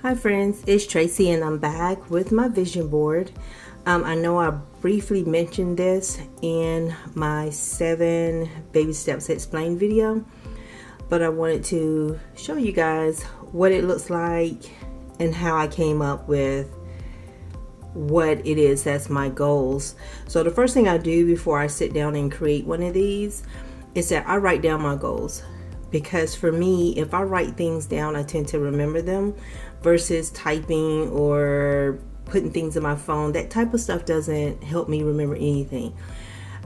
Hi friends, it's Tracy and I'm back with my vision board. I know I briefly mentioned this in my 7 baby steps explained video, but I wanted to show you guys what it looks like and how I came up with what it is that's my goals. So the first thing I do before I sit down and create one of these is that I write down my goals. Because for me, if I write things down, I tend to remember them versus typing or putting things in my phone. That type of stuff doesn't help me remember anything.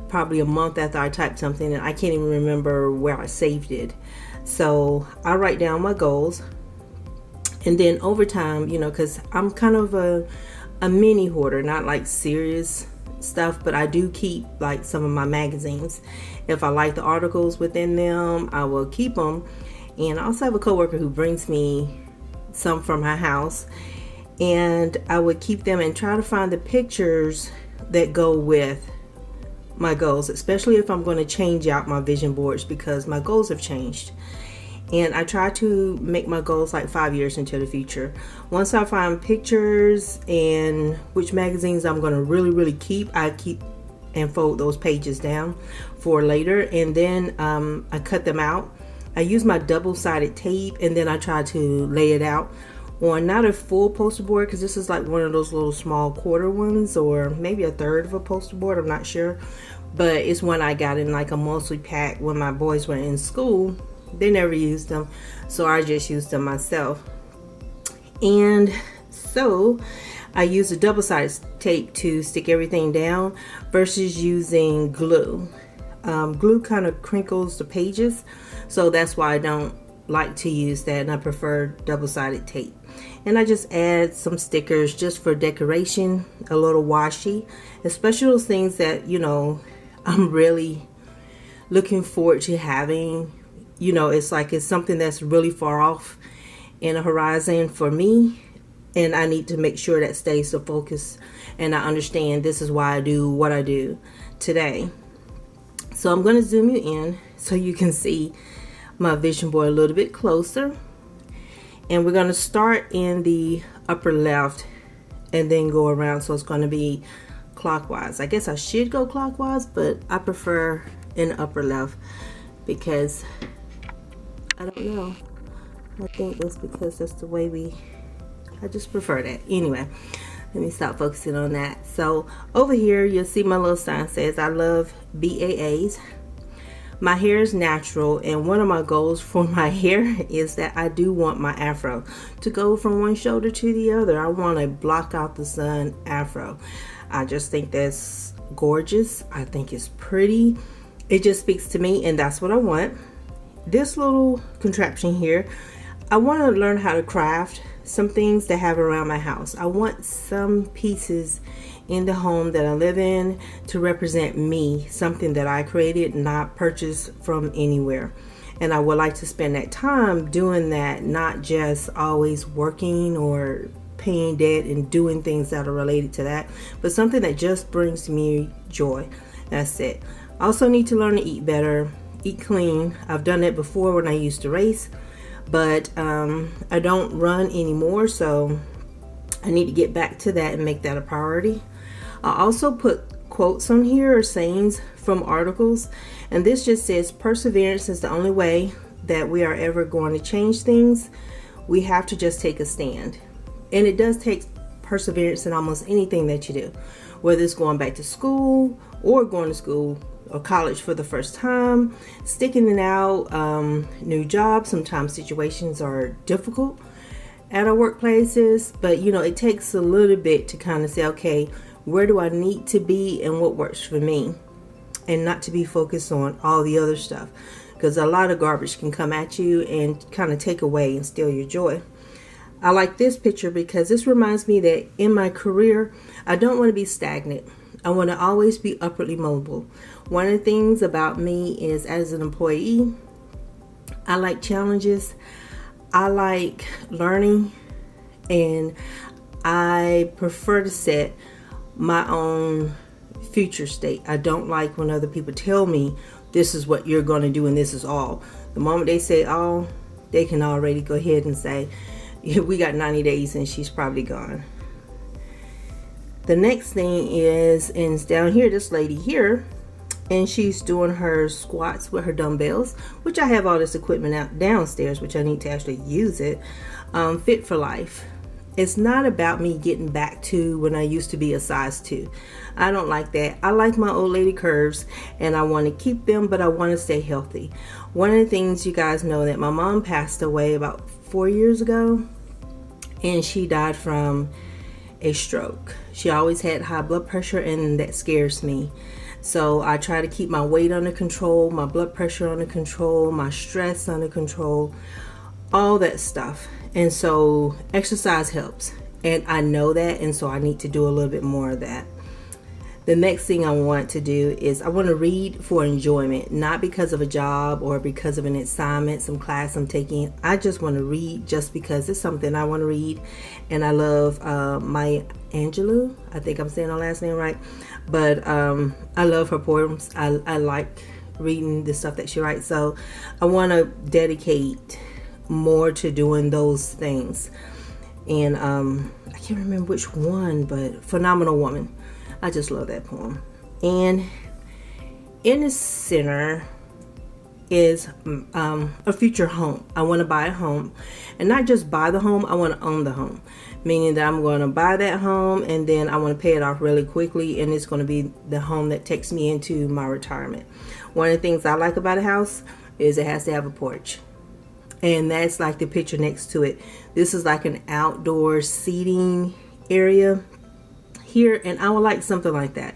Probably a month after I type something and I can't even remember where I saved it. So I write down my goals. And then over time, because I'm kind of a mini hoarder, not like serious stuff, but I do keep like some of my magazines. If I like the articles within them, I will keep them. And I also have a coworker who brings me some from her house, and I would keep them and try to find the pictures that go with my goals, especially if I'm going to change out my vision boards because my goals have changed. And I try to make my goals like 5 years into the future. Once I find pictures and which magazines I'm going to really keep, I keep and fold those pages down for later. And then I cut them out. I use my double-sided tape and then I try to lay it out on not a full poster board, because this is like one of those little small quarter ones, or maybe a third of a poster board, I'm not sure. But it's one I got in like a multi-pack when my boys were in school. They never used them, so I just used them myself. And so I use a double-sided tape to stick everything down versus using glue. Glue kind of crinkles the pages, so that's why I don't like to use that, and I prefer double-sided tape. And I just add some stickers just for decoration, a little washi, especially those things that I'm really looking forward to having. It's something that's really far off in a horizon for me, and I need to make sure that stays the focus and I understand this is why I do what I do today. So I'm going to zoom you in so you can see my vision board a little bit closer, and we're going to start in the upper left and then go around, so it's going to be clockwise. I guess I should go clockwise, but I prefer in the upper left because I don't know. I think that's because that's the way I just prefer that. Anyway, let me stop focusing on that. So over here, you'll see my little sign says, I love BAAs. My hair is natural, and one of my goals for my hair is that I do want my afro to go from one shoulder to the other. I want a block out the sun afro. I just think that's gorgeous. I think it's pretty. It just speaks to me, and that's what I want. This little contraption here, I want to learn how to craft some things to have around my house. I want some pieces in the home that I live in to represent me, something that I created, not purchased from anywhere. And I would like to spend that time doing that, not just always working or paying debt and doing things that are related to that, but something that just brings me joy. That's it. I also need to learn to eat better, eat clean. I've done that before when I used to race, but I don't run anymore, so I need to get back to that and make that a priority. I also put quotes on here, or sayings from articles, and this just says perseverance is the only way that we are ever going to change things. We have to just take a stand. And it does take perseverance in almost anything that you do, whether it's going back to school or going to school or college for the first time, sticking it out, new jobs. Sometimes situations are difficult at our workplaces, but it takes a little bit to kind of say, okay, where do I need to be and what works for me, and not to be focused on all the other stuff, because a lot of garbage can come at you and kind of take away and steal your joy. I like this picture because this reminds me that in my career, I don't want to be stagnant. I want to always be upwardly mobile. One of the things about me is, as an employee, I like challenges. I like learning, and I prefer to set my own future state. I don't like when other people tell me this is what you're going to do and this is all. The moment they say all, they can already go ahead and say, we got 90 days and she's probably gone. The next thing is down here, this lady here, and she's doing her squats with her dumbbells, which I have all this equipment out downstairs, which I need to actually use it. Fit for life. It's not about me getting back to when I used to be a size 2. I don't like that. I like my old lady curves and I want to keep them, but I want to stay healthy. One of the things you guys know that my mom passed away about 4 years ago, and she died from a stroke. She always had high blood pressure, and that scares me. So I try to keep my weight under control, my blood pressure under control, my stress under control, all that stuff. And so exercise helps, and I know that, and so I need to do a little bit more of that. The next thing I want to do is I want to read for enjoyment, not because of a job or because of an assignment, some class I'm taking. I just want to read just because it's something I want to read. And I love Maya Angelou. I think I'm saying her last name right. But I love her poems. I like reading the stuff that she writes. So I want to dedicate more to doing those things. And I can't remember which one, but Phenomenal Woman. I just love that poem. And in the center is a future home. I want to buy a home, and not just buy the home, I want to own the home, meaning that I'm going to buy that home and then I want to pay it off really quickly, and it's going to be the home that takes me into my retirement. One of the things I like about a house is it has to have a porch. And that's like the picture next to it. This is like an outdoor seating area here, and I would like something like that.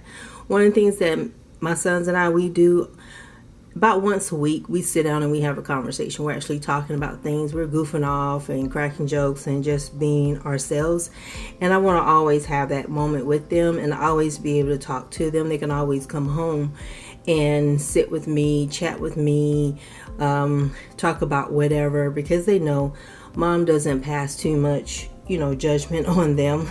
One of the things that my sons and I, we do about once a week, we sit down and we have a conversation. We're actually talking about things. We're goofing off and cracking jokes and just being ourselves. And I want to always have that moment with them and always be able to talk to them. They can always come home and sit with me, chat with me, talk about whatever, because they know mom doesn't pass too much, judgment on them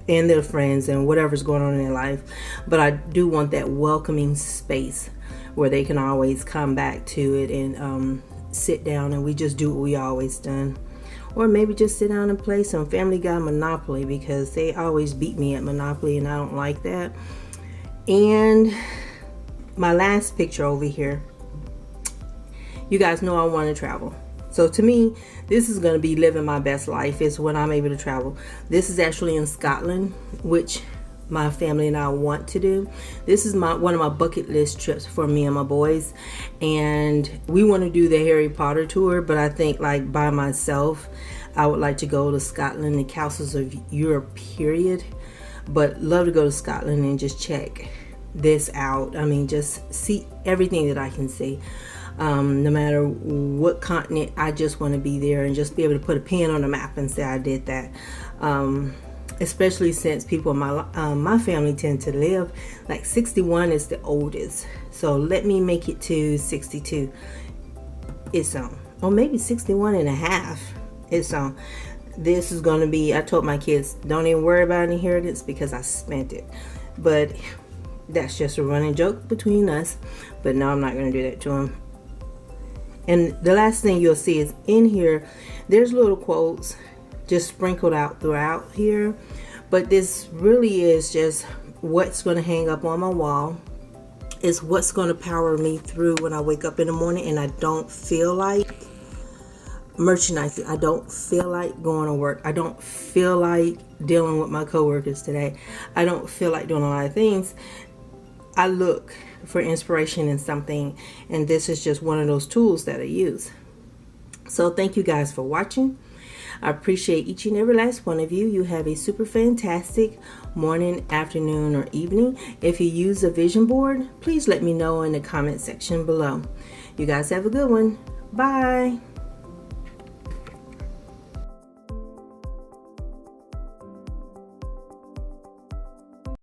and their friends and whatever's going on in their life. But I do want that welcoming space where they can always come back to it and sit down and we just do what we always done. Or maybe just sit down and play some Family Guy Monopoly, because they always beat me at Monopoly and I don't like that. And my last picture over here, you guys know I want to travel. So to me, this is going to be living my best life, is when I'm able to travel. This is actually in Scotland, which my family and I want to do. This is one of my bucket list trips for me and my boys. And we want to do the Harry Potter tour, but I think like by myself, I would like to go to Scotland, the castles of Europe, period. But love to go to Scotland and just check this out. I mean, just see everything that I can see. No matter what continent, I just want to be there and just be able to put a pin on the map and say I did that. Especially since people in my family tend to live like 61 is the oldest. So let me make it to 62. It's or maybe 61 and a half. It's this is going to be, I told my kids, don't even worry about an inheritance because I spent it. But that's just a running joke between us. But no, I'm not going to do that to them. And the last thing you'll see is in here, there's little quotes just sprinkled out throughout here. But this really is just what's going to hang up on my wall. It's what's going to power me through when I wake up in the morning and I don't feel like merchandising. I don't feel like going to work. I don't feel like dealing with my coworkers today. I don't feel like doing a lot of things. I look for inspiration in something, and this is just one of those tools that I use. So thank you guys for watching. I appreciate each and every last one of you. You have a super fantastic morning, afternoon, or evening. If you use a vision board, please let me know in the comment section below. You guys have a good one. Bye.